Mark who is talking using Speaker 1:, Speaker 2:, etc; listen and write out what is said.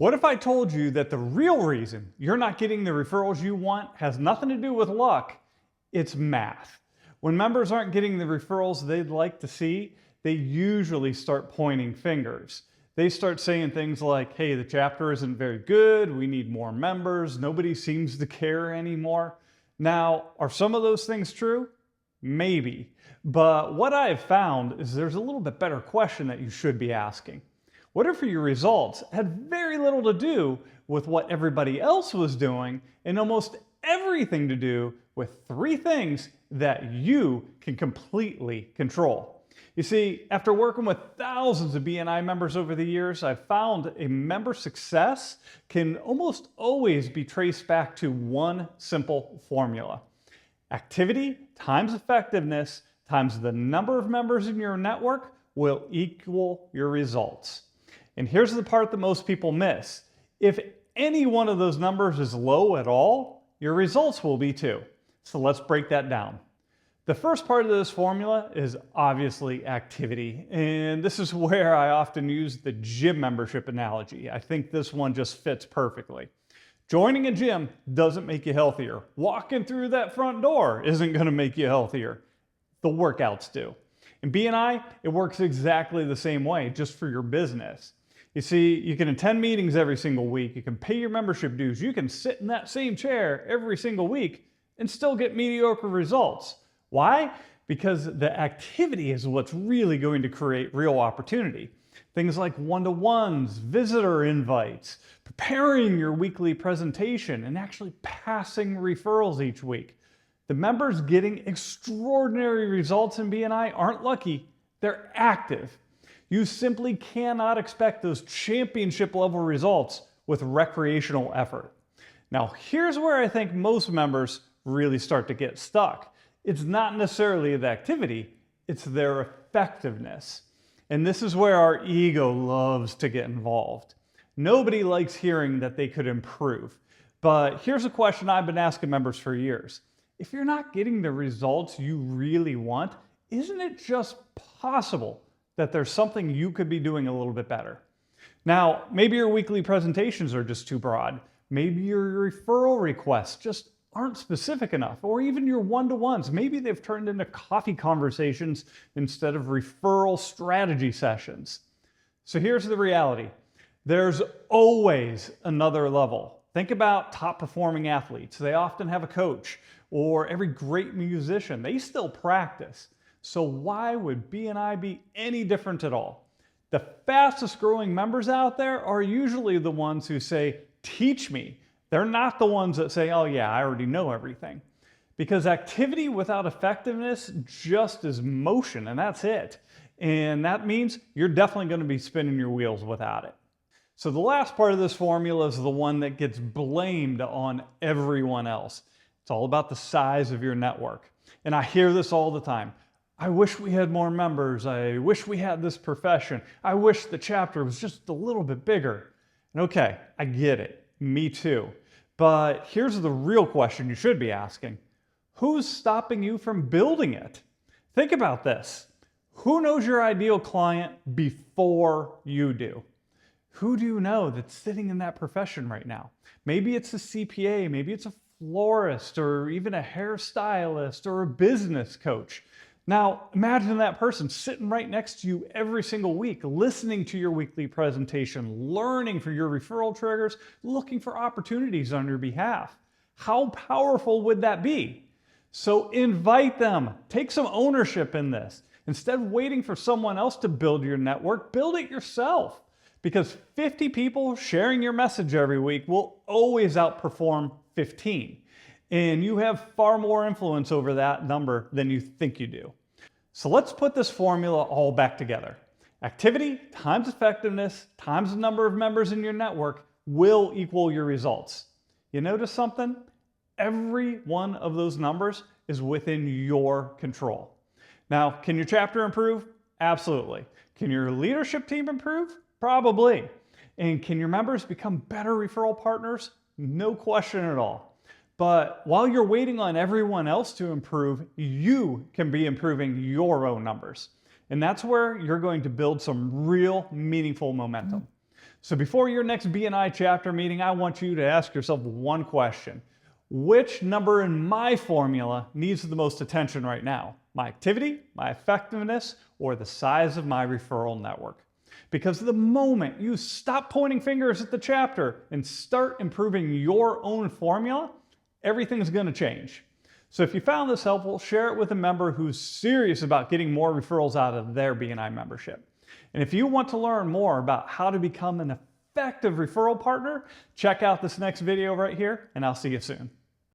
Speaker 1: What if I told you that the real reason you're not getting the referrals you want has nothing to do with luck? It's math. When members aren't getting the referrals they'd like to see, they usually start pointing fingers. They start saying things like, hey, the chapter isn't very good, we need more members, nobody seems to care anymore. Now, are some of those things true? Maybe. But what I have found is there's a little bit better question that you should be asking. What if your results had very little to do with what everybody else was doing and almost everything to do with three things that you can completely control? You see, after working with thousands of BNI members over the years, I've found a member success can almost always be traced back to one simple formula. Activity times effectiveness times the number of members in your network will equal your results. And here's the part that most people miss. If any one of those numbers is low at all, your results will be too. So let's break that down. The first part of this formula is obviously activity. And this is where I often use the gym membership analogy. I think this one just fits perfectly. Joining a gym doesn't make you healthier. Walking through that front door isn't going to make you healthier. The workouts do. In BNI, it works exactly the same way, just for your business. You see, you can attend meetings every single week, you can pay your membership dues, you can sit in that same chair every single week and still get mediocre results. Why? Because the activity is what's really going to create real opportunity. Things like one-to-ones, visitor invites, preparing your weekly presentation, and actually passing referrals each week. The members getting extraordinary results in BNI aren't lucky, they're active. You simply cannot expect those championship level results with recreational effort. Now, here's where I think most members really start to get stuck. It's not necessarily the activity, it's their effectiveness. And this is where our ego loves to get involved. Nobody likes hearing that they could improve. But here's a question I've been asking members for years. If you're not getting the results you really want, isn't it just possible that there's something you could be doing a little bit better? Now, maybe your weekly presentations are just too broad. Maybe your referral requests just aren't specific enough, or even your one-to-ones. Maybe they've turned into coffee conversations instead of referral strategy sessions. So here's the reality. There's always another level. Think about top performing athletes. They often have a coach, or every great musician. They still practice. So why would BNI be any different at all? The fastest growing members out there are usually the ones who say, teach me. They're not the ones that say, oh yeah, I already know everything. Because activity without effectiveness just is motion, and that's it. And that means you're definitely going to be spinning your wheels without it. So the last part of this formula is the one that gets blamed on everyone else. It's all about the size of your network. And I hear this all the time. I wish we had more members. I wish we had this profession. I wish the chapter was just a little bit bigger. And okay, I get it. Me too. But here's the real question you should be asking. Who's stopping you from building it? Think about this. Who knows your ideal client before you do? Who do you know that's sitting in that profession right now? Maybe it's a CPA, maybe it's a florist, or even a hairstylist, or a business coach. Now, imagine that person sitting right next to you every single week, listening to your weekly presentation, learning from your referral triggers, looking for opportunities on your behalf. How powerful would that be? So invite them. Take some ownership in this. Instead of waiting for someone else to build your network, build it yourself. Because 50 people sharing your message every week will always outperform 15. And you have far more influence over that number than you think you do. So let's put this formula all back together. Activity times effectiveness times the number of members in your network will equal your results. You notice something? Every one of those numbers is within your control. Now, can your chapter improve? Absolutely. Can your leadership team improve? Probably. And can your members become better referral partners? No question at all. But while you're waiting on everyone else to improve, you can be improving your own numbers. And that's where you're going to build some real meaningful momentum. So before your next BNI chapter meeting, I want you to ask yourself one question. Which number in my formula needs the most attention right now? My activity, my effectiveness, or the size of my referral network? Because the moment you stop pointing fingers at the chapter and start improving your own formula, everything's going to change. So if you found this helpful, share it with a member who's serious about getting more referrals out of their BNI membership. And if you want to learn more about how to become an effective referral partner, check out this next video right here, and I'll see you soon.